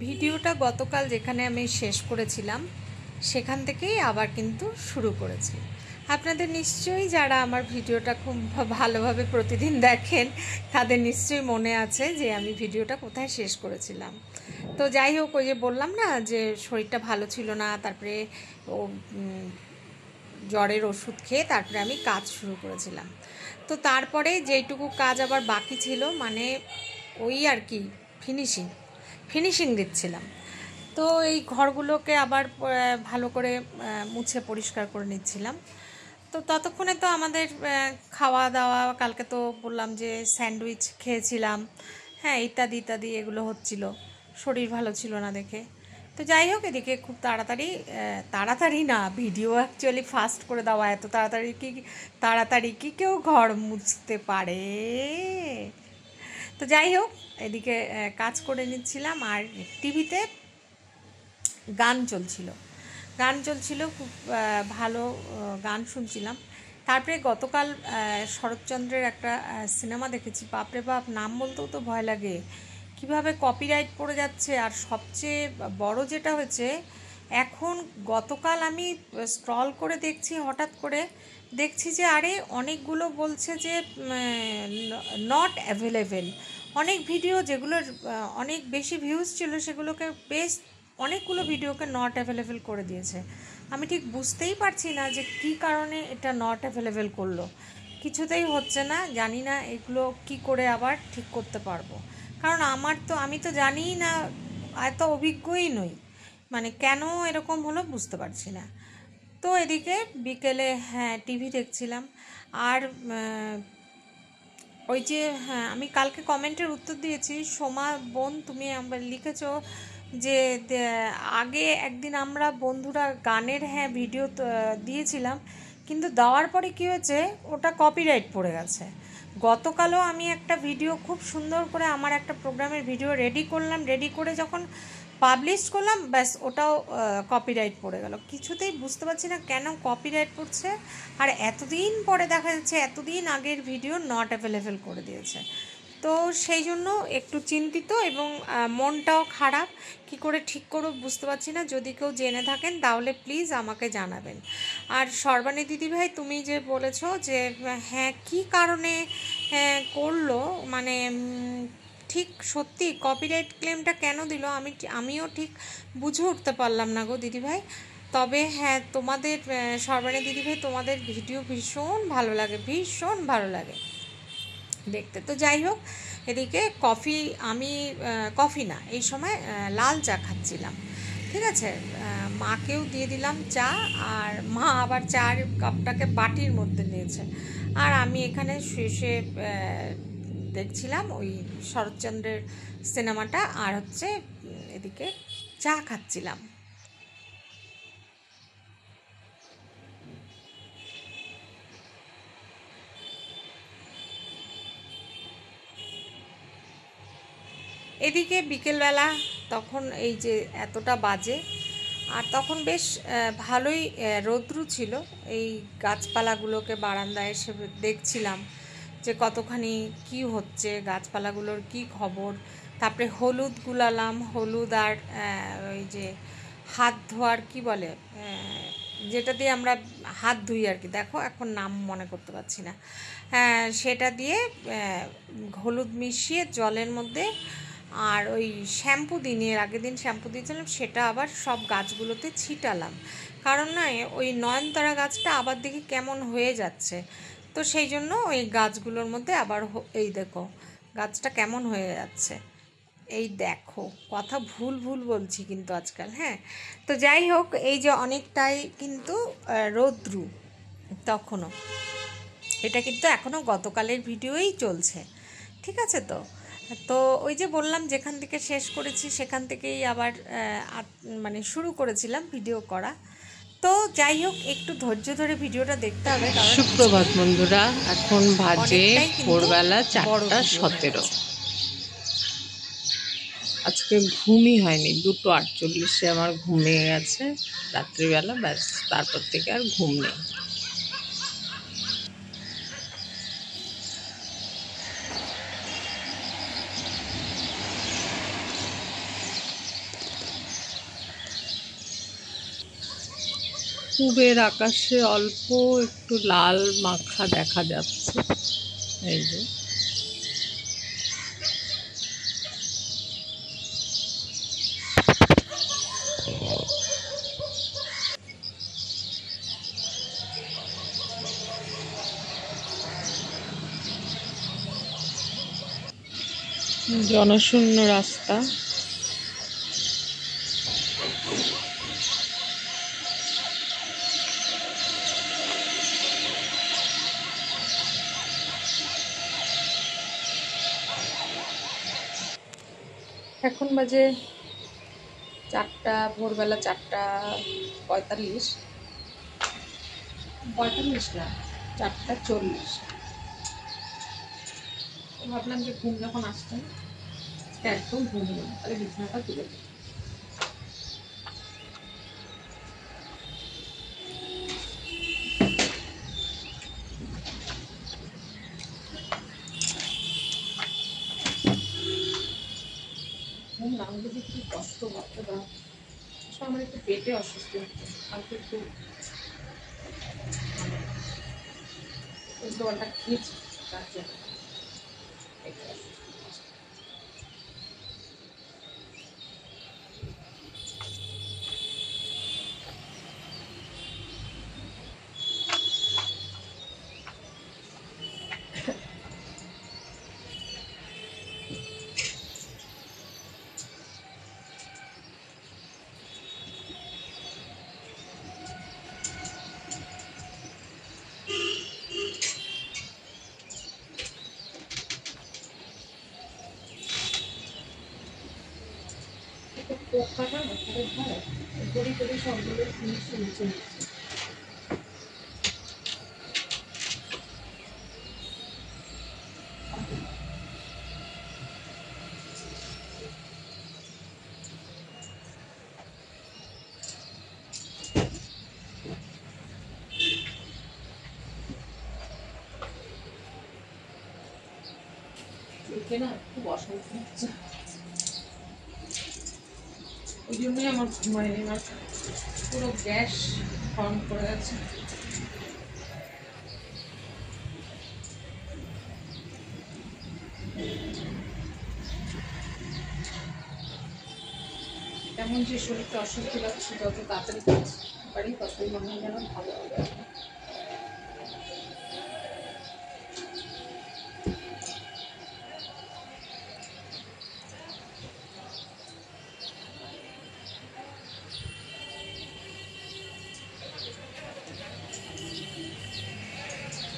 ভিডিওটা গতকাল যেখানে আমি শেষ করেছিলাম সেখান থেকেই আবার কিন্তু শুরু করেছি। আপনাদের নিশ্চয়ই যারা আমার ভিডিওটা খুব ভালোভাবে প্রতিদিন দেখেন তাদের নিশ্চয়ই মনে আছে যে আমি ভিডিওটা কোথায় শেষ করেছিলাম। তো যাই হোক, ওই যে বললাম না যে শরীরটা ভালো ছিল না, তারপরে ও জ্বরের ওষুধ খেয়ে তারপরে আমি কাজ শুরু করেছিলাম। তো তারপরে যেইটুকু কাজ আবার বাকি ছিল, মানে ওই আর কি ফিনিশিং দিচ্ছিলাম। তো এই ঘরগুলোকে আবার ভালো করে মুছে পরিষ্কার করে নিচ্ছিলাম। তো ততক্ষণে তো আমাদের খাওয়া দাওয়া, কালকে তো বললাম যে স্যান্ডউইচ খেয়েছিলাম, হ্যাঁ, ইত্যাদি ইত্যাদি এগুলো হচ্ছিল, শরীর ভালো ছিল না দেখে। তো যাই হোক, এদিকে খুব তাড়াতাড়ি না, ভিডিও অ্যাকচুয়ালি ফাস্ট করে দেওয়া, এত তাড়াতাড়ি কি কেউ ঘর মুছতে পারে? তো যাই হোক, এদিকে কাজ করে নিচ্ছিলাম আর টিভিতে গান চলছিল খুব ভালো গান শুনছিলাম। তারপরে গতকাল শরৎচন্দ্রের একটা সিনেমা দেখেছি। বাপরে বাপ, নাম বলতেও তো ভয় লাগে, কিভাবে কপিরাইট পড়ে যাচ্ছে। আর সবচেয়ে বড় যেটা হয়েছে, এখন গতকাল আমি স্ক্রল করে দেখছি, হঠাৎ করে দেখছি যে আরে অনেকগুলো বলছে যে নট অ্যাভেলেবেল। অনেক ভিডিও যেগুলোর অনেক বেশি ভিউজ ছিল সেগুলোকে বেশ অনেকগুলো ভিডিওকে নট অ্যাভেলেবেল করে দিয়েছে। আমি ঠিক বুঝতেই পারছি না যে কী কারণে এটা নট অ্যাভেলেবেল করলো। কিছুতেই হচ্ছে না, জানি না এগুলো কি করে আবার ঠিক করতে পারবো। কারণ আমি তো জানিই না, এত অভিজ্ঞই নই, মানে কেন এরকম হলো বুঝতে পারছি না। তো এদিকে বিকেলে হ্যাঁ টিভি দেখছিলাম। আর ওই যে হ্যাঁ, আমি কালকে কমেন্টের উত্তর দিয়েছি। সোমা বোন, তুমি লিখেছো যে আগে একদিন আমরা বন্ধুরা গানের হ্যাঁ ভিডিও দিয়েছিলাম, কিন্তু দেওয়ার পরে কী হয়েছে, ওটা কপিরাইট পড়ে গেছে। গতকালও আমি একটা ভিডিও খুব সুন্দর করে আমার একটা প্রোগ্রামের ভিডিও রেডি করে যখন পাবলিশ করলাম, ব্যাস ওটাও কপিরাইট পড়ে গেল। কিছুতেই বুঝতে পারছি না কেন কপিরাইট পড়ছে। আর এতদিন পরে দেখা যাচ্ছে এতদিন আগের ভিডিও নট অ্যাভেলেবেল করে দিয়েছে। তো সেই জন্য একটু চিন্তিত এবং মনটাও খারাপ। কি করে ঠিক করব বুঝতে পারছি না। যদি কেউ জেনে থাকেন তাহলে প্লিজ আমাকে জানাবেন। আর সর্বাণী দিদিভাই, তুমি যে বলেছো যে হ্যাঁ কী কারণে করলো, মানে ঠিক সত্যি কপিরাইট ক্লেমটা কেন দিল, আমিও ঠিক বুঝে উঠতে পারলাম না গো দিদিভাই। তবে হ্যাঁ, তোমাদের সর্বাণী দিদিভাই, তোমাদের ভিডিও ভীষণ ভালো লাগে দেখতে। তো যাই হোক, এদিকে কফি না, এই সময় লাল চা খাচ্ছিলাম। ঠিক আছে, মাকেও দিয়ে দিলাম চা, আর মা আবার চার কাপটাকে বাটির মধ্যে নিয়েছে। আর আমি এখানে শুয়ে দেখছিলাম ওই শরৎচন্দ্রের সিনেমাটা, আর হচ্ছে এদিকে চা খাচ্ছিলাম। এদিকে বিকেলবেলা তখন এই যে এতটা বাজে, আর তখন বেশ ভালোই রৌদ্র ছিল। এই গাছপালাগুলোকে বারান্দায় এসে দেখছিলাম যে কতখানি কি হচ্ছে, গাছপালাগুলোর কি খবর। তারপরে হলুদ গুলালাম, হলুদ আর ওই যে হাত ধোয়ার কি বলে, যেটা দিয়ে আমরা হাত ধুই আর কি, দেখো এখন নাম মনে করতে পারছি না, সেটা দিয়ে হলুদ মিশিয়ে জলের মধ্যে, আর ওই শ্যাম্পু দিনে এর আগের দিন শ্যাম্পু দিয়েছিলাম, সেটা আবার সব গাছগুলোতে ছিটালাম। কারণ না, ওই নয়নতারা গাছটা আবার দেখি কেমন হয়ে যাচ্ছে, তো সেই জন্য ওই গাছগুলোর মধ্যে আবার এই দেখো গাছটা কেমন হয়ে যাচ্ছে, এই দেখো, কথা ভুল বলছি কিন্তু আজকাল। হ্যাঁ, তো যাই হোক, এই যে অনেকটাই কিন্তু রৌদ্রু তখনও, এটা কিন্তু এখনও গতকালের ভিডিওই চলছে। ঠিক আছে, তো তো ওই যে বললাম যেখান থেকে শেষ করেছি সেখান থেকেই আবার মানে শুরু করেছিলাম ভিডিও করা। তো যাই হোক, একটু ধৈর্য ধরে ভিডিওটা দেখতে হবে, কারণ সুপ্রভাত বন্ধুরা, এখন বাজে ভোরবেলা 4:17। আজকে ঘুমই হয়নি, 2:48 আমার ঘুমিয়ে গেছে রাত্রিবেলা, ব্যাস তারপর থেকে আর ঘুম নেই। পূবের আকাশে অল্প একটু লাল মাখা দেখা যাচ্ছে। এই যে জনশূন্য রাস্তা। এখন বাজে 4টা, ভোরবেলা 4:45, 45 না, 4:40। ভাবলাম যে ঘুম যখন আসছে একদম ঘুমিয়ে তাহলে বিছানাটা তুলে দিই। ঘুম না হলে যে কি কষ্ট করতে বা আমার একটু পেটে অসুস্থ হচ্ছে, কালকে একটু উল্টোপাল্টা খেয়েছি, তার জন্য পেটে অসুস্থ। পোকাটা না খুব ভালো, গড়ি গড়ি সবগুলো নিচে নিচে দেখে না খুব অসুবিধা হচ্ছে। ওই জন্যই আমার ঘুমায়নি, আমার পুরো গ্যাস ফর্ম করে আছে। তেমন যে শরীরটা অস্বস্তি লাগছে, যত তাড়াতাড়ি পারি ততই মনে হয় যেন ভালো হবে।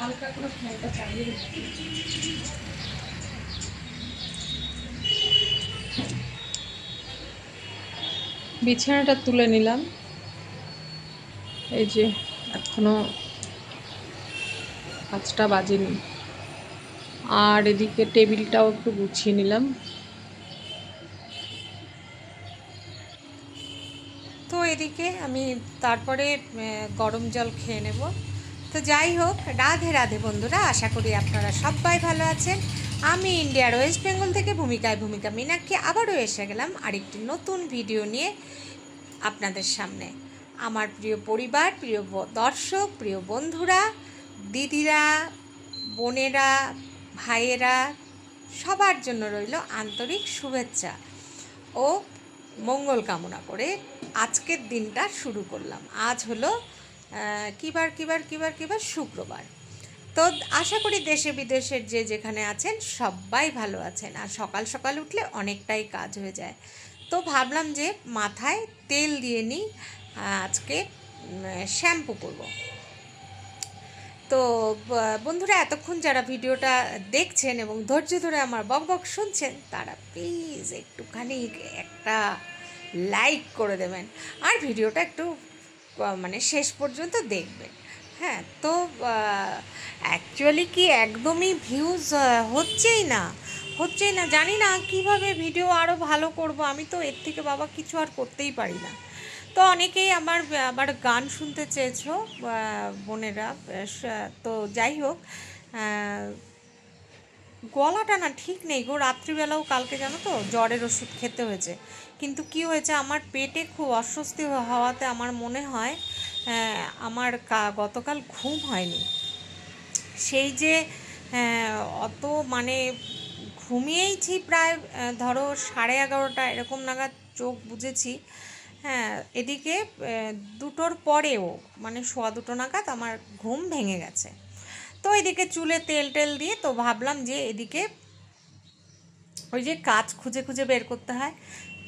হালকা করে ফ্যানটা চালিয়ে দিচ্ছি। বিছানাটা তুলে নিলাম, এই যে এখনো 5টা বাজেনি। আর এদিকে টেবিলটাও একটু গুছিয়ে নিলাম। তো এদিকে আমি তারপরে গরম জল খেয়ে নেব। তো যাই হোক, রাধে রাধে বন্ধুরা, আশা করি আপনারা সবাই ভালো আছেন। আমি ইন্ডিয়ার ওয়েস্ট বেঙ্গল থেকে ভূমিকা মীনাক্ষী আবারও এসে গেলাম আরেকটি নতুন ভিডিও নিয়ে আপনাদের সামনে। আমার প্রিয় পরিবার, প্রিয় দর্শক, প্রিয় বন্ধুরা, দিদিরা, বোনেরা, ভাইয়েরা, সবার জন্য রইল আন্তরিক শুভেচ্ছা ও মঙ্গল কামনা করে আজকের দিনটা শুরু করলাম। আজ হলো কিবার শুক্রবার। তো আশা করি দেশে বিদেশের যে যেখানে আছেন সবাই ভালো আছেন। আর সকাল সকাল উঠলে অনেকটাই কাজ হয়ে যায়। তো ভাবলাম যে মাথায় তেল দিয়ে নিই, আজকে শ্যাম্পু করব। তো বন্ধুরা, এতক্ষণ যারা ভিডিওটা দেখছেন এবং ধৈর্য ধরে আমার বকবক শুনছেন, তারা প্লিজ একটুখানি একটা লাইক করে দেবেন আর ভিডিওটা একটু মানে শেষ পর্যন্ত দেখবেন। হ্যাঁ, তো অ্যাকচুয়ালি কি একদমই ভিউজ হচ্ছেই না, জানি না কিভাবে ভিডিও আরও ভালো করব। আমি তো এর থেকে বাবা কিছু আর করতেই পারি না। তো অনেকেই আবার গান শুনতে চেয়েছো বোনেরা। তো যাই হোক, গলাটা না ঠিক নেই গো। রাত্রিবেলাও কালকে জানো তো জ্বরের ওষুধ খেতে হয়েছে, কিন্তু কি হয়েছে, আমার পেটে খুব অস্বস্তি হওয়াতে আমার মনে হয় আমার গতকাল ঘুম হয়নি। সেই যে অত মানে ঘুমিয়েইছি প্রায় ধরো 11:30 এরকম নাগাদ চোখ বুজেছি। হ্যাঁ, এদিকে 2টোর পরেও মানে 1:15 নাগাদ আমার ঘুম ভেঙে গেছে। তো এদিকে চুলে তেল টেল দিয়ে তো ভাবলাম যে এদিকে ওই যে কাজ খুঁজে খুঁজে বের করতে হয়,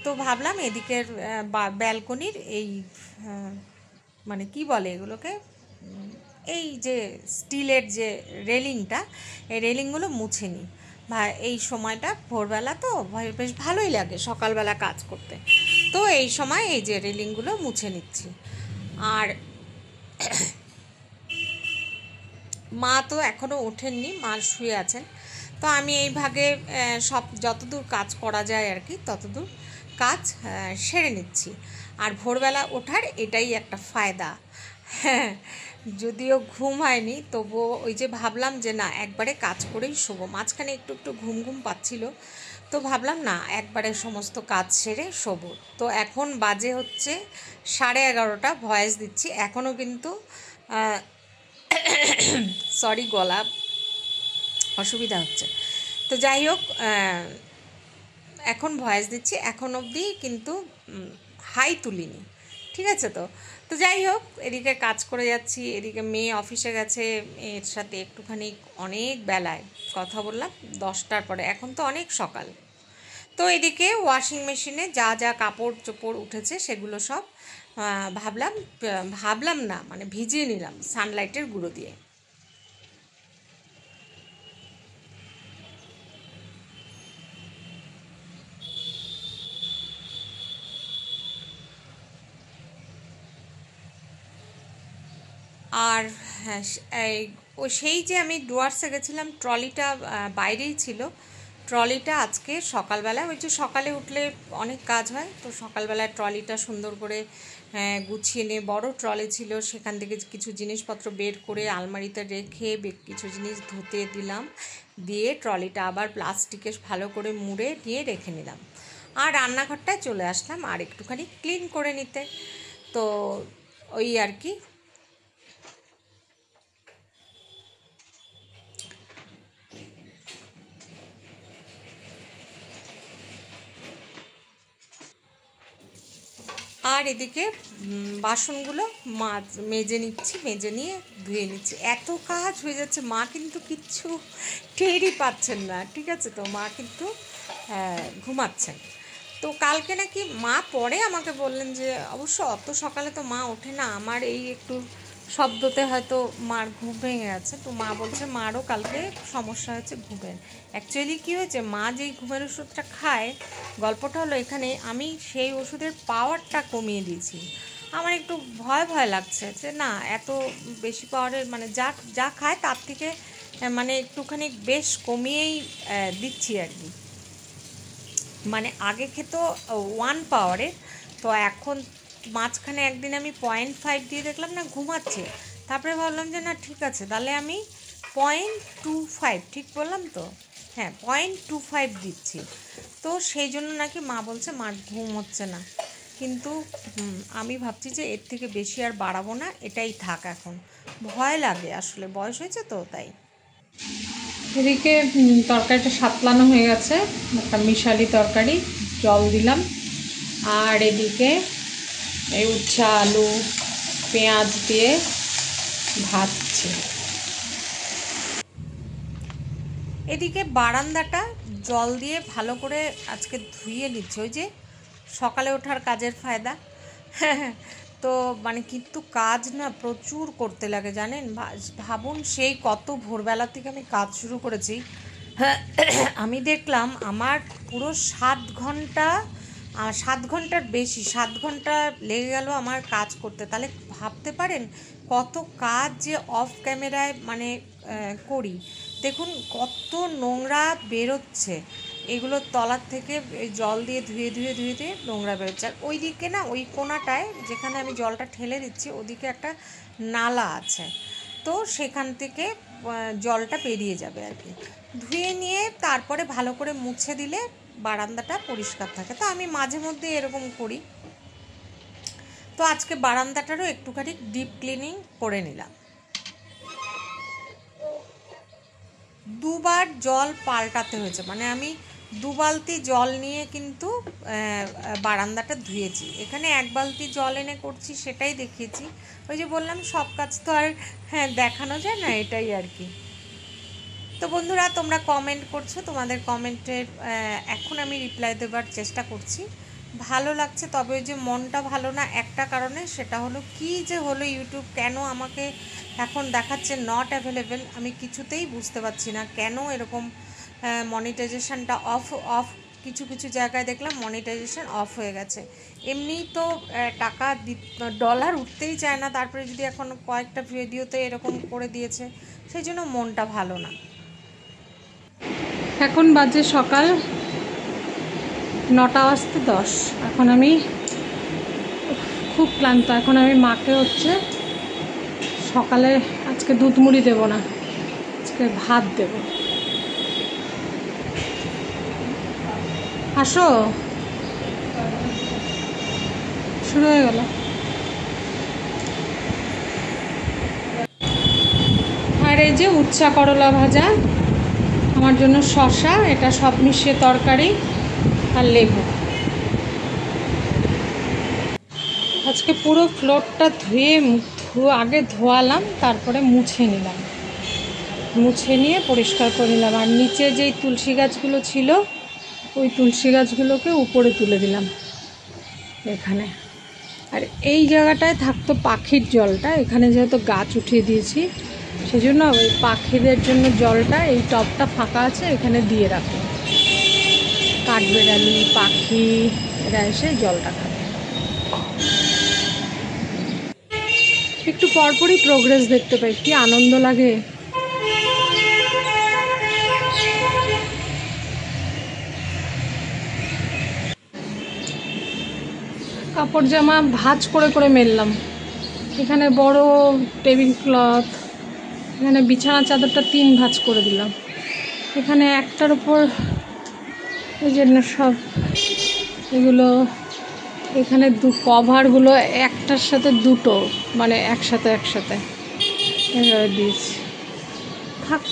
তো ভাবলাম এদিকের ব্যালকনির এই মানে কি বলে এগুলোকে, এই যে স্টিলের যে রেলিংটা, এই রেলিংগুলো মুছে নিই। এই সময়টা ভোরবেলা তো বেশ ভালোই লাগে সকালবেলা কাজ করতে। তো এই সময় এই যে রেলিংগুলো মুছে নিচ্ছি। আর মা তো এখনও ওঠেননি, মা শুয়ে আছেন। তো আমি এই ভাগে সব যতদূর কাজ করা যায় আর কি ততদূর কাজ সেরে নিচ্ছি। আর ভোরবেলা ওঠার এটাই একটা ফায়দা। হ্যাঁ, যদিও ঘুম হয়নি তবুও ওই যে ভাবলাম যে না একবারে কাজ করেই শোবো। মাঝখানে একটু একটু ঘুম ঘুম পাচ্ছিল, তো ভাবলাম না একবারে সমস্ত কাজ সেরে শোবো। তো এখন বাজে হচ্ছে 11:30, ভয়েস দিচ্ছি এখনও কিন্তু সরি গলা অসুবিধা হচ্ছে। তো যাই হোক, এখন ভয়েস দিচ্ছি, এখন অবধি কিন্তু হাই তুলিনি, ঠিক আছে। তো তো যাই হোক, এদিকে কাজ করে যাচ্ছি, এদিকে মেয়ে অফিসে গেছে, এর সাথে একটুখানি অনেক বেলায় কথা বললাম 10টার পরে, এখন তো অনেক সকাল। তো এদিকে ওয়াশিং মেশিনে যা যা কাপড় চোপড় উঠেছে সেগুলো সব ভাবলাম না মানে ভিজিয়ে নিলাম সানলাইটের গুঁড়ো দিয়ে। আর হ্যাঁ, সেই যে আমি ডুয়ার্সে গেছিলাম, ট্রলিটা বাইরেই ছিল। ট্রলিটা আজকে সকালবেলা, ওই যে সকালে উঠলে অনেক কাজ হয়, তো সকালবেলায় ট্রলিটা সুন্দর করে গুছিয়ে নিয়ে, বড় ট্রলি ছিল, সেখান থেকে কিছু জিনিসপত্র বের করে আলমারিতে রেখে কিছু জিনিস ধুতে দিলাম, দিয়ে ট্রলিটা আবার প্লাস্টিকে ভালো করে মুড়ে নিয়ে রেখে নিলাম। আর রান্নাঘরটায় চলে আসলাম আর একটুখানি ক্লিন করে নিতে। তো ওই আর কি। আর এদিকে বাসনগুলো মেজে নিচ্ছি, মেজে নিয়ে ধুয়ে নিচ্ছি। এত কাজ হয়ে যাচ্ছে, মা কিন্তু কিচ্ছু টেরই পাচ্ছেন না, ঠিক আছে। তো মা কিন্তু ঘুমাচ্ছেন। তো কালকে নাকি মা পরে আমাকে বললেন যে অবশ্য অত সকালে তো মা ওঠে না, আমার এই একটু শব্দতে হয়তো মার ঘুম ভেঙে গেছে। তো মা বলছে মারও কালকে সমস্যা হয়েছে ঘুমের। অ্যাকচুয়ালি কী হয়েছে, মা যেই ঘুমের ওষুধটা খায়, গল্পটা হলো এখানে আমি সেই ওষুধের পাওয়ারটা কমিয়ে দিয়েছি। আমার একটু ভয় ভয় লাগছে যে না এত বেশি পাওয়ারের মানে যা যা খায় তার থেকে মানে একটুখানি বেশ কমিয়েই দিচ্ছি আর কি। মানে আগে খেত 1 পাওয়ারের, তো এখন মাঝখানে একদিন আমি 0.5 দিয়ে দেখলাম না ঘুমাচ্ছে। তারপরে ভাবলাম যে না ঠিক আছে, তাহলে আমি 0.25, ঠিক বললাম তো, হ্যাঁ 0.25 দিচ্ছি। তো সেই জন্য নাকি মা বলছে মার ঘুম হচ্ছে না, কিন্তু আমি ভাবছি যে এর থেকে বেশি আর বাড়াবো না, এটাই থাক এখন। ভয় লাগে আসলে, বয়স হয়েছে তো তাই। এদিকে তরকারিটা সাতলানো হয়ে গেছে, একটা মিশালি তরকারি, জল দিলাম। আর এদিকে এই উচ্ছা আলু পেঁয়াজ দিয়ে ভাজছি। এদিকে বারান্দাটা জল দিয়ে ভালো করে আজকে ধুয়ে নিচ্ছে, ওই যে সকালে ওঠার কাজের ফায়দা। তো মানে কিন্তু কাজ না প্রচুর করতে লাগে জানেন। ভাবুন সেই কত ভোরবেলা থেকে আমি কাজ শুরু করেছি। আমি দেখলাম আমার পুরো 7 ঘন্টা, 7 ঘন্টার বেশি, 7 ঘন্টা লেগে গেল আমার কাজ করতে। তাহলে ভাবতে পারেন কত কাজ যে অফ ক্যামেরায় মানে করি। দেখুন কত নোংরা বেরোচ্ছে, এগুলো তলার থেকে জল দিয়ে ধুয়ে ধুয়ে ধুয়ে ধুয়ে নোংরা বেরোচ্ছে। আর ওই দিকে না, ওই কোণাটায় যেখানে আমি জলটা ঠেলে দিচ্ছি ওদিকে একটা নালা আছে, তো সেখান থেকে জলটা বেরিয়ে যাবে আর কি। ধুয়ে নিয়ে তারপরে ভালো করে মুছে দিলে বারান্দাটা পরিষ্কার থাকে। তো আমি মাঝে মধ্যে এরকম করি। তো তো আজকে বারান্দাটারও একটুখানি ডিপ ক্লিনিং করে নিলাম। দুবার জল পাল্টাতে হয়েছে, মানে আমি 2 বালতি জল নিয়ে কিন্তু বারান্দাটা ধুয়েছি। এখানে 1 বালতি জল এনে করছি, সেটাই দেখিয়েছি। ওই যে বললাম সব কাজ তো আর দেখানো যায় না, এটাই আর কি। তো বন্ধুরা, তোমরা কমেন্ট করছো, তোমাদের কমেন্টের এখন আমি রিপ্লাই দেওয়ার চেষ্টা করছি। ভালো লাগছে, তবে ওই যে মনটা ভালো না একটা কারণে, সেটা হলো কি যে হলো ইউটিউব কেন আমাকে এখন দেখাচ্ছে নট অ্যাভেলেবেল। আমি কিছুতেই বুঝতে পারছি না কেন এরকম মনিটাইজেশনটা অফ কিছু কিছু জায়গায় দেখলাম মনিটাইজেশন অফ হয়ে গেছে। এমনিই তো টাকা ডলার উঠতেই চায় না, তারপরে যদি এখন কয়েকটা ভিডিওতে এরকম করে দিয়েছে, সেই জন্য মনটা ভালো না। এখন বাজে সকাল 9:10। এখন আমি খুব ক্লান্ত। এখন আমি মাকে হচ্ছে সকালে আজকে দুধ মুড়ি দেবো না, আজকে ভাত দেব। আসো, শুরু হয়ে গেল। আর এই যে উচ্ছা করলা ভাজা, আমার জন্য শসা, এটা সব মিশিয়ে তরকারি, আর লেবু। আজকে পুরো ফ্লোরটা আগে ধোয়ালাম, তারপরে মুছে নিলাম, মুছে নিয়ে পরিষ্কার করে নিলাম। আর নিচে যেই তুলসী গাছগুলো ছিল, ওই তুলসী গাছগুলোকে উপরে তুলে দিলাম এখানে। আর এই জায়গাটায় থাকতো পাখির জলটা, এখানে যেহেতু গাছ উঠিয়ে দিয়েছি, সেজন্য ওই পাখিদের জন্য জলটা, এই টবটা ফাঁকা আছে, এখানে দিয়ে রাখলাম। কাঠবেড়ালি, পাখি এরা এসে জলটা খাবে। একটু পরপরই প্রোগ্রেস দেখতে পাই, কি আনন্দ লাগে। কাপড় জামা ভাঁজ করে করে মেললাম। এখানে বড় টেবিল ক্লথ, এখানে বিছানা চাদরটা 3 ভাঁজ করে দিলাম। এখানে একটার উপর এই জন্য সব এগুলো, এখানে কভারগুলো একটার সাথে দুটো, মানে একসাথে এভাবে দিয়েছি। থাক,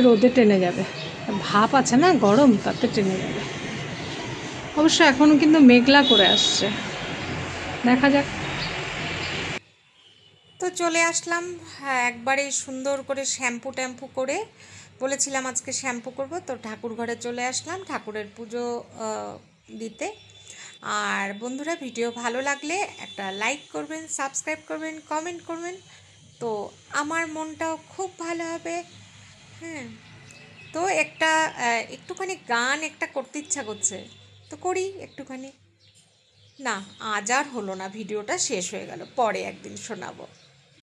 রোদে টেনে যাবে, ভাপ আছে না গরম, তাতে টেনে যাবে। অবশ্য এখনও কিন্তু মেঘলা করে আসছে, দেখা যাক। তো চলে আসলাম একবারে সুন্দর করে শ্যাম্পু ট্যাম্পু করে, বলেছিলাম আজকে শ্যাম্পু করব, তো ঠাকুর ঘরে চলে আসলাম ঠাকুরের পুজো দিতে। আর বন্ধুরা, ভিডিও ভালো লাগলে একটা লাইক করবেন, সাবস্ক্রাইব করবেন, কমেন্ট করবেন, তো আমার মনটাও খুব ভালো হবে। হ্যাঁ, তো একটুখানি গান করতে ইচ্ছা করছে, তো করি একটুখানি। না, আজ আর হলো না, ভিডিওটা শেষ হয়ে গেল, পরে একদিন শোনাবো।